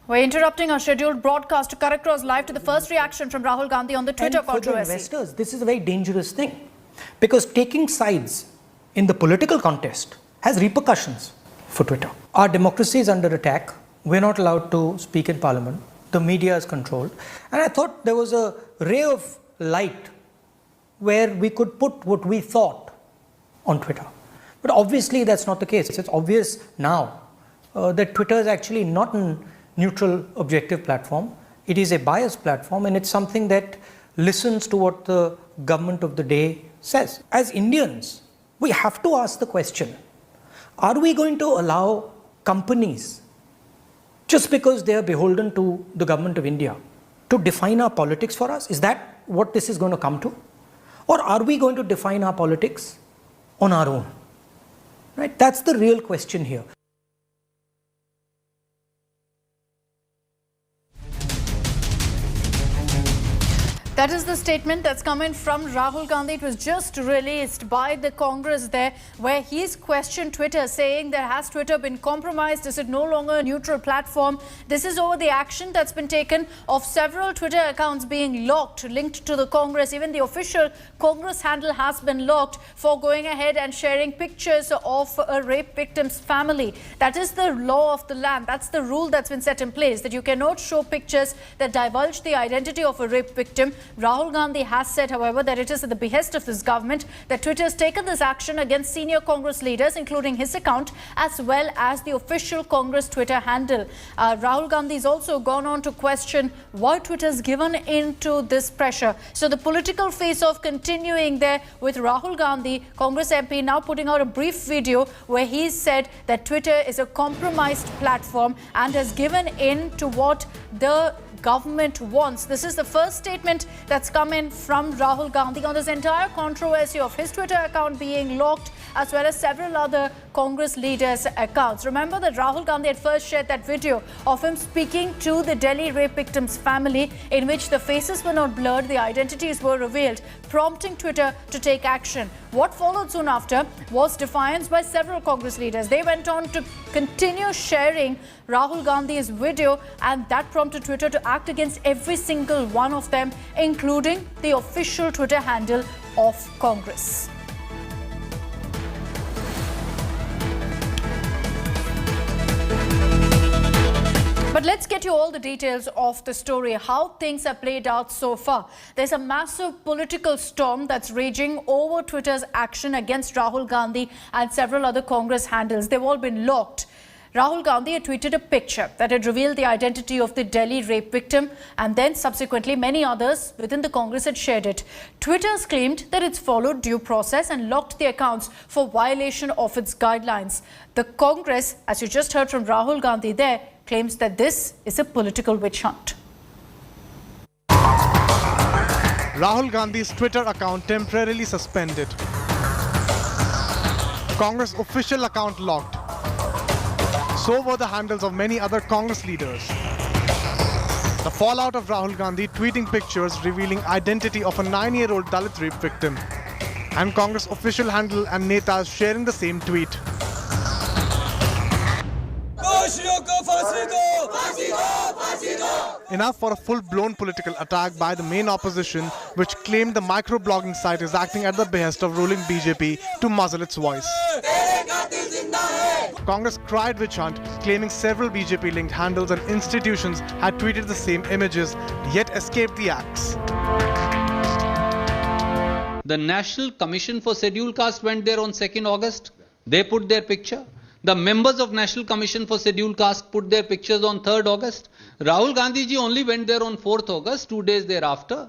We're interrupting our scheduled broadcast to cut across live to the first reaction from Rahul Gandhi on the Twitter controversy. For the investors, this is a very dangerous thing because taking sides in the political contest has repercussions for Twitter. Our democracy is under attack. We're not allowed to speak in parliament. The media is controlled. And I thought there was a ray of light where we could put what we thought on Twitter. But obviously that's not the case. It's obvious now that Twitter is actually not a neutral, objective platform. It is a biased platform, and it's something that listens to what the government of the day says. As Indians, we have to ask the question, are we going to allow companies, just because they are beholden to the government of India, to define our politics for us? Is that what this is going to come to? Or are we going to define our politics on our own? Right? That's the real question here. That is the statement that's coming from Rahul Gandhi. It was just released by the Congress there, where he's questioned Twitter, saying that has Twitter been compromised? Is it no longer a neutral platform? This is over the action that's been taken of several Twitter accounts being locked, linked to the Congress. Even the official Congress handle has been locked for going ahead and sharing pictures of a rape victim's family. That is the law of the land. That's the rule that's been set in place, that you cannot show pictures that divulge the identity of a rape victim. Rahul Gandhi has said, however, that it is at the behest of this government that Twitter has taken this action against senior Congress leaders, including his account, as well as the official Congress Twitter handle. Rahul Gandhi has also gone on to question why Twitter has given into this pressure. So the political face-off continuing there with Rahul Gandhi, Congress MP, now putting out a brief video where he said that Twitter is a compromised platform and has given in to what the government wants. This is the first statement that's come in from Rahul Gandhi on this entire controversy of his Twitter account being locked, as well as several other Congress leaders' accounts. Remember that Rahul Gandhi had first shared that video of him speaking to the Delhi rape victim's family, in which the faces were not blurred, the identities were revealed, prompting Twitter to take action. What followed soon after was defiance by several Congress leaders. They went on to continue sharing Rahul Gandhi's video, and that prompted Twitter to act against every single one of them, including the official Twitter handle of Congress. But let's get you all the details of the story, how things have played out so far. There's a massive political storm that's raging over Twitter's action against Rahul Gandhi and several other Congress handles. They've all been locked. Rahul Gandhi had tweeted a picture that had revealed the identity of the Delhi rape victim, and then subsequently many others within the Congress had shared it. Twitter has claimed that it's followed due process and locked the accounts for violation of its guidelines. The Congress, as you just heard from Rahul Gandhi there, claims that this is a political witch hunt. Rahul Gandhi's Twitter account temporarily suspended. Congress official account locked. So were the handles of many other Congress leaders. The fallout of Rahul Gandhi tweeting pictures revealing identity of a 9-year-old Dalit rape victim, and Congress official handle and netas sharing the same tweet. Enough for a full-blown political attack by the main opposition, which claimed the microblogging site is acting at the behest of ruling BJP to muzzle its voice. Congress cried witch hunt, claiming several BJP-linked handles and institutions had tweeted the same images, yet escaped the axe. The National Commission for Scheduled Caste went there on 2nd August. They put their picture. The members of National Commission for Scheduled Caste put their pictures on 3rd August. Rahul Gandhi ji only went there on 4th August, 2 days thereafter.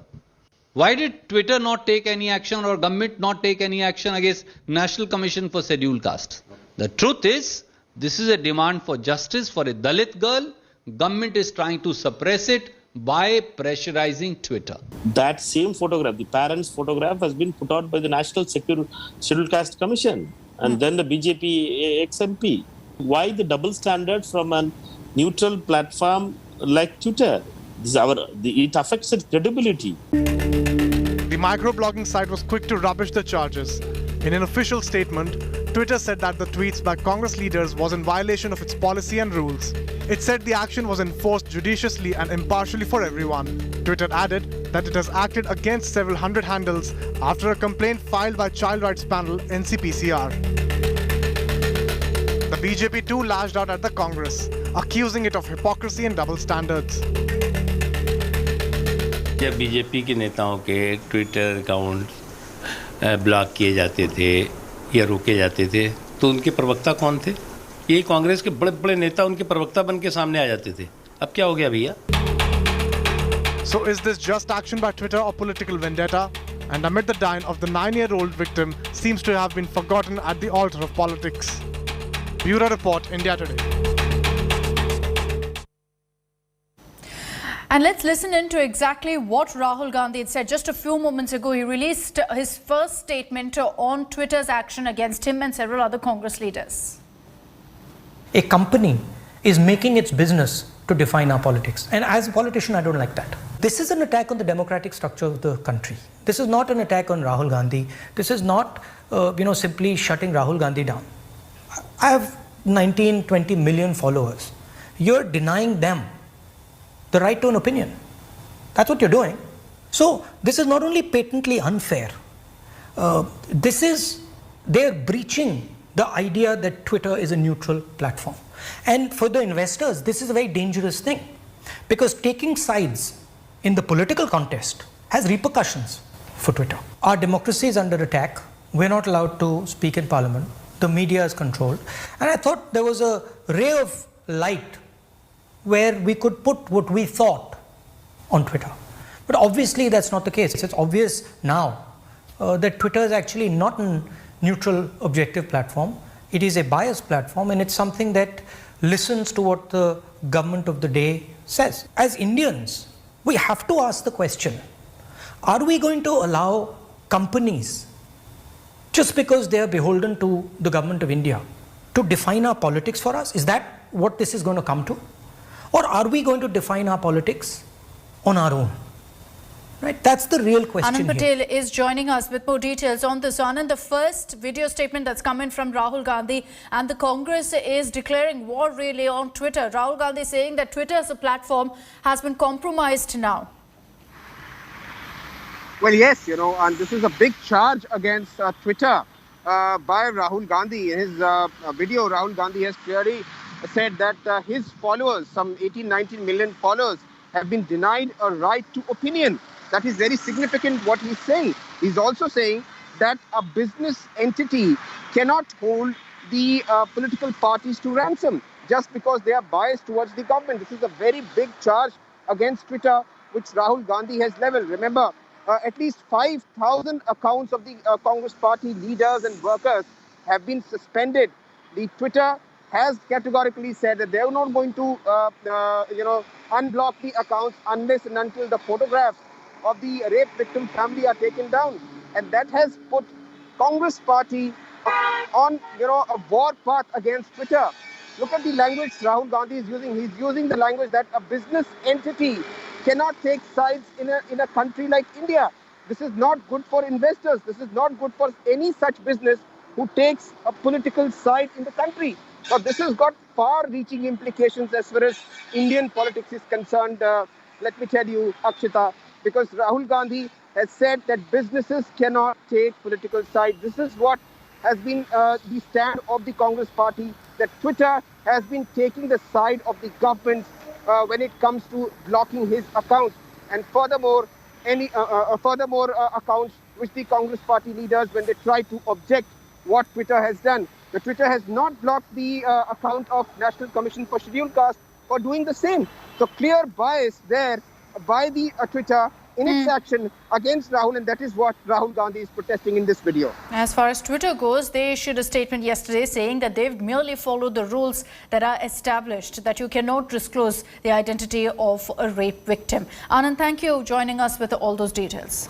Why did Twitter not take any action, or government not take any action against National Commission for Scheduled Caste? The truth is, this is a demand for justice for a Dalit girl. Government is trying to suppress it by pressurizing Twitter. That same photograph, the parents' photograph, has been put out by the National Scheduled Caste Commission and then the BJP ex-MP. Why the double standard from a neutral platform like Twitter? It affects its credibility. The microblogging site was quick to rubbish the charges. In an official statement, Twitter said that the tweets by Congress leaders was in violation of its policy and rules. It said the action was enforced judiciously and impartially for everyone. Twitter added that it has acted against several hundred handles after a complaint filed by child rights panel NCPCR. The BJP too lashed out at the Congress, accusing it of hypocrisy and double standards. जब BJP के नेताओं के Twitter account block किए जाते थे या रोके जाते थे तो उनके प्रवक्ता कौन थे? ये कांग्रेस के बड़े बड़े नेता उनके प्रवक्ता बन के सामने आ जाते थे. अब क्या हो गया भैया? So is this just action by Twitter or political vendetta? And amid the dying of the 9-year-old victim seems to have been forgotten at the altar of politics. Bureau Report, India Today. And let's listen into exactly what Rahul Gandhi had said. Just a few moments ago, he released his first statement on Twitter's action against him and several other Congress leaders. A company is making its business to define our politics. And as a politician, I don't like that. This is an attack on the democratic structure of the country. This is not an attack on Rahul Gandhi. This is not, simply shutting Rahul Gandhi down. I have 19, 20 million followers. You're denying them the right to an opinion. That's what you're doing. So this is not only patently unfair, they're breaching the idea that Twitter is a neutral platform. And for the investors, this is a very dangerous thing, because taking sides in the political contest has repercussions for Twitter. Our democracy is under attack. We're not allowed to speak in parliament. The media is controlled. And I thought there was a ray of light where we could put what we thought on Twitter. But obviously that's not the case. It's obvious now that Twitter is actually not a neutral, objective platform. It is a biased platform, and it's something that listens to what the government of the day says. As Indians, we have to ask the question, are we going to allow companies, just because they are beholden to the government of India, to define our politics for us? Is that what this is going to come to? Or are we going to define our politics on our own? Right? That's the real question. Anand Patel is joining us with more details on this. Anand, the first video statement that's coming from Rahul Gandhi, and the Congress is declaring war really on Twitter. Rahul Gandhi saying that Twitter as a platform has been compromised now. Well, yes, and this is a big charge against Twitter by Rahul Gandhi. In his video, Rahul Gandhi has clearly said that his followers, some 18, 19 million followers, have been denied a right to opinion. That is very significant what he's saying. He's also saying that a business entity cannot hold the political parties to ransom just because they are biased towards the government. This is a very big charge against Twitter, which Rahul Gandhi has leveled. Remember, at least 5,000 accounts of the Congress party leaders and workers have been suspended. The Twitter has categorically said that they are not going to, unblock the accounts unless and until the photographs of the rape victim family are taken down. And that has put Congress party on, a war path against Twitter. Look at the language Rahul Gandhi is using. He's using the language that a business entity cannot take sides in a country like India. This is not good for investors. This is not good for any such business who takes a political side in the country. Now, this has got far-reaching implications as far as Indian politics is concerned. Let me tell you, Akshita, because Rahul Gandhi has said that businesses cannot take political side. This is what has been the stand of the Congress party, that Twitter has been taking the side of the government when it comes to blocking his account. And furthermore, accounts which the Congress party leaders, when they try to object what Twitter has done, the Twitter has not blocked the account of National Commission for Scheduled Caste for doing the same. So clear bias there by the Twitter in its action against Rahul, and that is what Rahul Gandhi is protesting in this video. As far as Twitter goes, they issued a statement yesterday saying that they've merely followed the rules that are established, that you cannot disclose the identity of a rape victim. Anand, thank you for joining us with all those details.